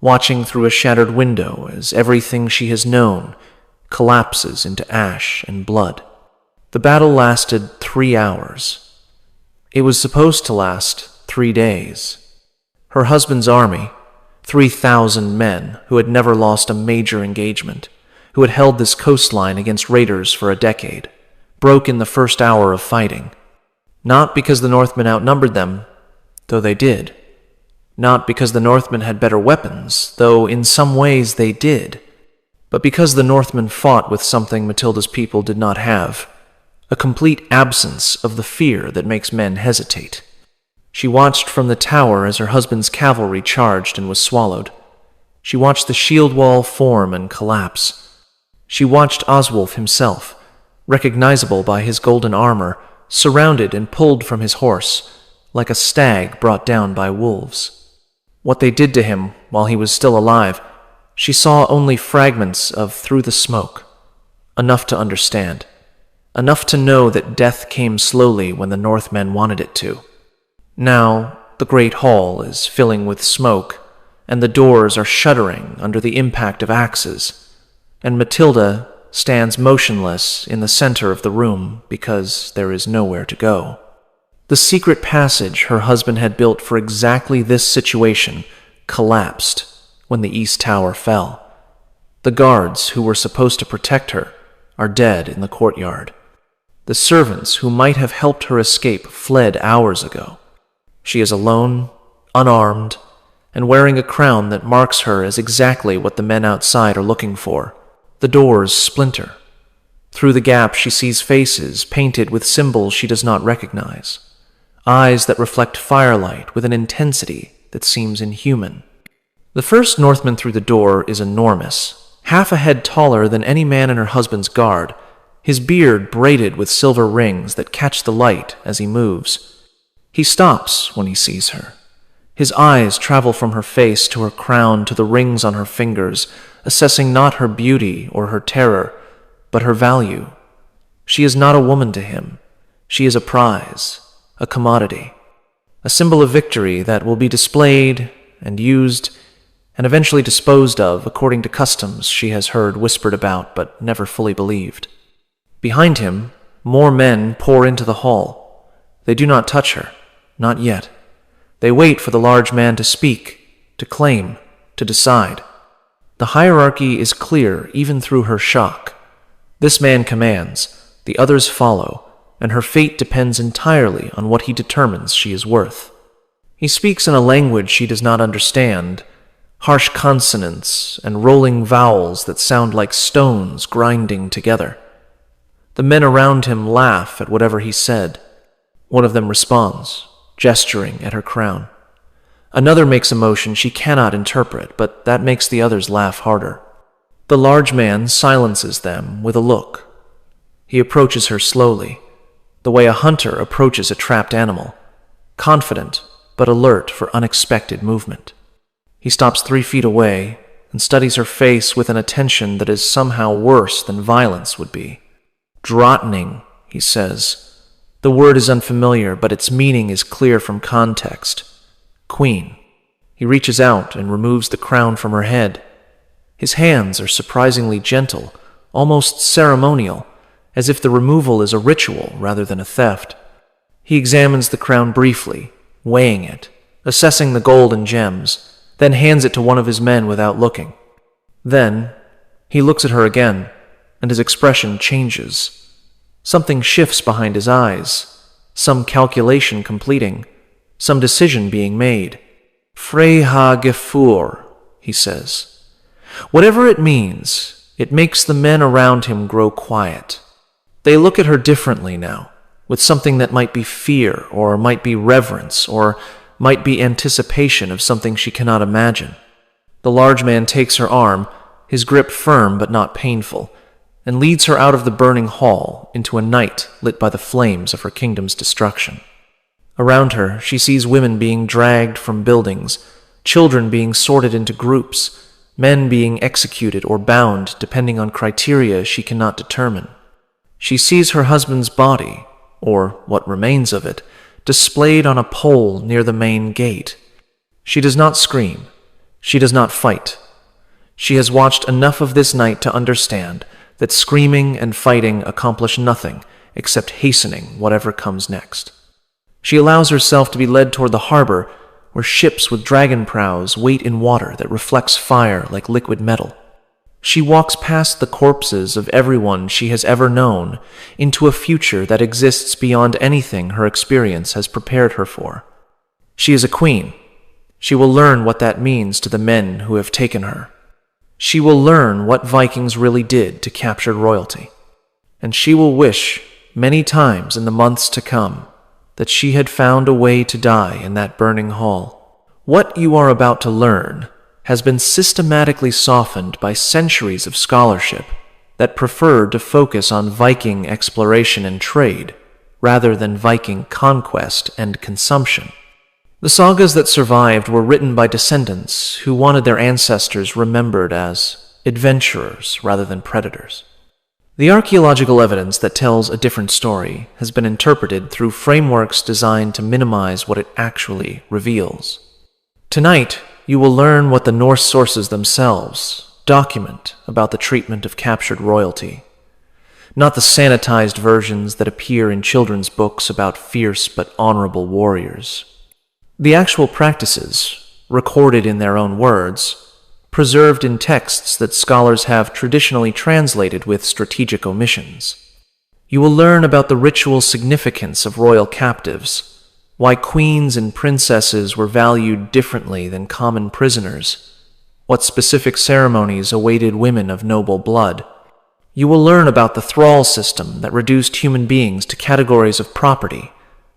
watching through a shattered window as everything she has known collapses into ash and blood. The battle lasted 3 hours. It was supposed to last 3 days. Her husband's army, 3,000 men who had never lost a major engagement, who had held this coastline against raiders for a decade, broke in the first hour of fighting. Not because the Northmen outnumbered them, though they did. Not because the Northmen had better weapons, though in some ways they did. But because the Northmen fought with something Matilda's people did not have, a complete absence of the fear that makes men hesitate. She watched from the tower as her husband's cavalry charged and was swallowed. She watched the shield wall form and collapse. She watched Oswulf himself, recognizable by his golden armor, surrounded and pulled from his horse, like a stag brought down by wolves. What they did to him while he was still alive, she saw only fragments of through the smoke, enough to understand, enough to know that death came slowly when the Northmen wanted it to. Now, the great hall is filling with smoke, and the doors are shuddering under the impact of axes, and Matilda stands motionless in the center of the room because there is nowhere to go. The secret passage her husband had built for exactly this situation collapsed when the east tower fell. The guards who were supposed to protect her are dead in the courtyard. The servants who might have helped her escape fled hours ago. She is alone, unarmed, and wearing a crown that marks her as exactly what the men outside are looking for. The doors splinter. Through the gap she sees faces painted with symbols she does not recognize, eyes that reflect firelight with an intensity that seems inhuman. The first Northman through the door is enormous, half a head taller than any man in her husband's guard, his beard braided with silver rings that catch the light as he moves. He stops when he sees her. His eyes travel from her face to her crown to the rings on her fingers, assessing not her beauty or her terror, but her value. She is not a woman to him. She is a prize, a commodity, a symbol of victory that will be displayed and used and eventually disposed of according to customs she has heard whispered about but never fully believed. Behind him, more men pour into the hall. They do not touch her, not yet. They wait for the large man to speak, to claim, to decide. The hierarchy is clear even through her shock. This man commands, the others follow, and her fate depends entirely on what he determines she is worth. He speaks in a language she does not understand, harsh consonants and rolling vowels that sound like stones grinding together. The men around him laugh at whatever he said. One of them responds, gesturing at her crown. Another makes a motion she cannot interpret, but that makes the others laugh harder. The large man silences them with a look. He approaches her slowly, the way a hunter approaches a trapped animal, confident but alert for unexpected movement. He stops 3 feet away and studies her face with an attention that is somehow worse than violence would be. Drottning, he says. The word is unfamiliar, but its meaning is clear from context. Queen. He reaches out and removes the crown from her head. His hands are surprisingly gentle, almost ceremonial, as if the removal is a ritual rather than a theft. He examines the crown briefly, weighing it, assessing the gold and gems, then hands it to one of his men without looking. Then, he looks at her again, and his expression changes. Something shifts behind his eyes, some calculation completing, some decision being made. Freyha Gefur, he says. Whatever it means, it makes the men around him grow quiet. They look at her differently now, with something that might be fear, or might be reverence, or might be anticipation of something she cannot imagine. The large man takes her arm, his grip firm but not painful, and leads her out of the burning hall into a night lit by the flames of her kingdom's destruction. Around her, she sees women being dragged from buildings, children being sorted into groups, men being executed or bound depending on criteria she cannot determine. She sees her husband's body, or what remains of it, displayed on a pole near the main gate. She does not scream. She does not fight. She has watched enough of this night to understand that screaming and fighting accomplish nothing except hastening whatever comes next. She allows herself to be led toward the harbor where ships with dragon prows wait in water that reflects fire like liquid metal. She walks past the corpses of everyone she has ever known into a future that exists beyond anything her experience has prepared her for. She is a queen. She will learn what that means to the men who have taken her. She will learn what Vikings really did to captured royalty. And she will wish, many times in the months to come, that she had found a way to die in that burning hall. What you are about to learn has been systematically softened by centuries of scholarship that preferred to focus on Viking exploration and trade rather than Viking conquest and consumption. The sagas that survived were written by descendants who wanted their ancestors remembered as adventurers rather than predators. The archaeological evidence that tells a different story has been interpreted through frameworks designed to minimize what it actually reveals. Tonight, you will learn what the Norse sources themselves document about the treatment of captured royalty, not the sanitized versions that appear in children's books about fierce but honorable warriors. The actual practices, recorded in their own words, preserved in texts that scholars have traditionally translated with strategic omissions. You will learn about the ritual significance of royal captives, why queens and princesses were valued differently than common prisoners, what specific ceremonies awaited women of noble blood. You will learn about the thrall system that reduced human beings to categories of property,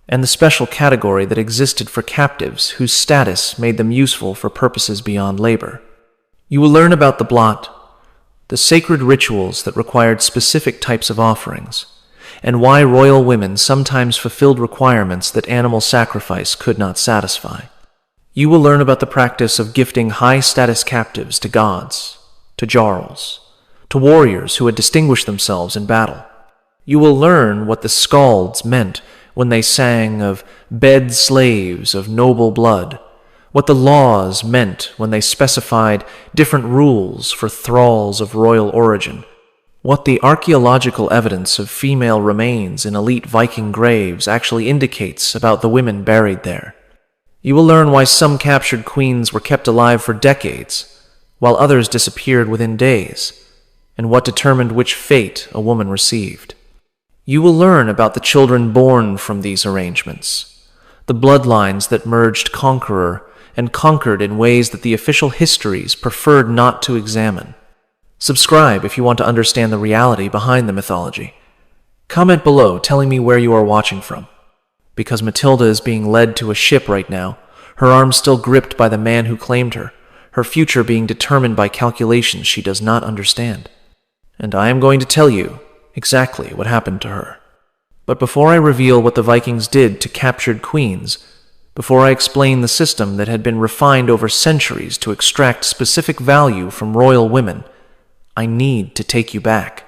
and the special category that existed for captives whose status made them useful for purposes beyond labor. You will learn about the blot, the sacred rituals that required specific types of offerings, and why royal women sometimes fulfilled requirements that animal sacrifice could not satisfy. You will learn about the practice of gifting high-status captives to gods, to jarls, to warriors who had distinguished themselves in battle. You will learn what the skalds meant when they sang of bed slaves of noble blood, what the laws meant when they specified different rules for thralls of royal origin, what the archaeological evidence of female remains in elite Viking graves actually indicates about the women buried there. You will learn why some captured queens were kept alive for decades, while others disappeared within days, and what determined which fate a woman received. You will learn about the children born from these arrangements, the bloodlines that merged conqueror and conquered in ways that the official histories preferred not to examine. Subscribe if you want to understand the reality behind the mythology. Comment below telling me where you are watching from. Because Matilda is being led to a ship right now, her arms still gripped by the man who claimed her, her future being determined by calculations she does not understand. And I am going to tell you exactly what happened to her. But before I reveal what the Vikings did to captured queens, before I explain the system that had been refined over centuries to extract specific value from royal women, I need to take you back.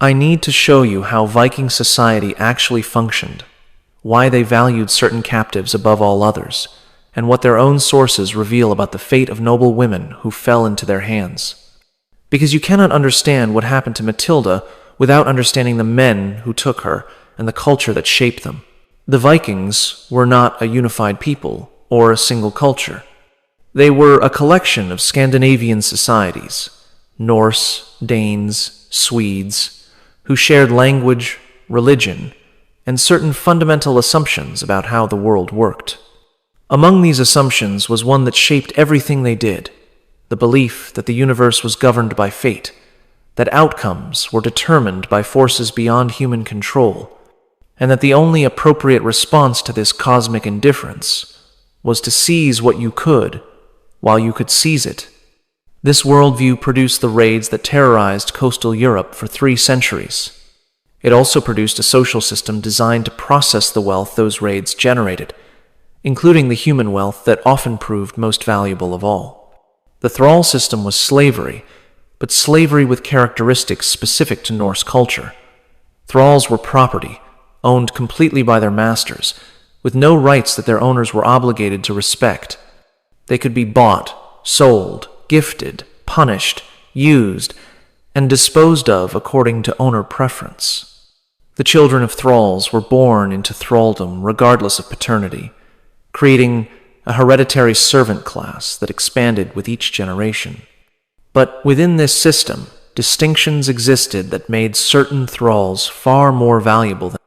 I need to show you how Viking society actually functioned, why they valued certain captives above all others, and what their own sources reveal about the fate of noble women who fell into their hands. Because you cannot understand what happened to Matilda without understanding the men who took her and the culture that shaped them. The Vikings were not a unified people or a single culture. They were a collection of Scandinavian societies, Norse, Danes, Swedes, who shared language, religion, and certain fundamental assumptions about how the world worked. Among these assumptions was one that shaped everything they did, the belief that the universe was governed by fate, that outcomes were determined by forces beyond human control, and that the only appropriate response to this cosmic indifference was to seize what you could while you could seize it. This worldview produced the raids that terrorized coastal Europe for 3 centuries. It also produced a social system designed to process the wealth those raids generated, including the human wealth that often proved most valuable of all. The thrall system was slavery, but slavery with characteristics specific to Norse culture. Thralls were property, owned completely by their masters, with no rights that their owners were obligated to respect. They could be bought, sold, gifted, punished, used, and disposed of according to owner preference. The children of thralls were born into thraldom regardless of paternity, creating a hereditary servant class that expanded with each generation. But within this system, distinctions existed that made certain thralls far more valuable than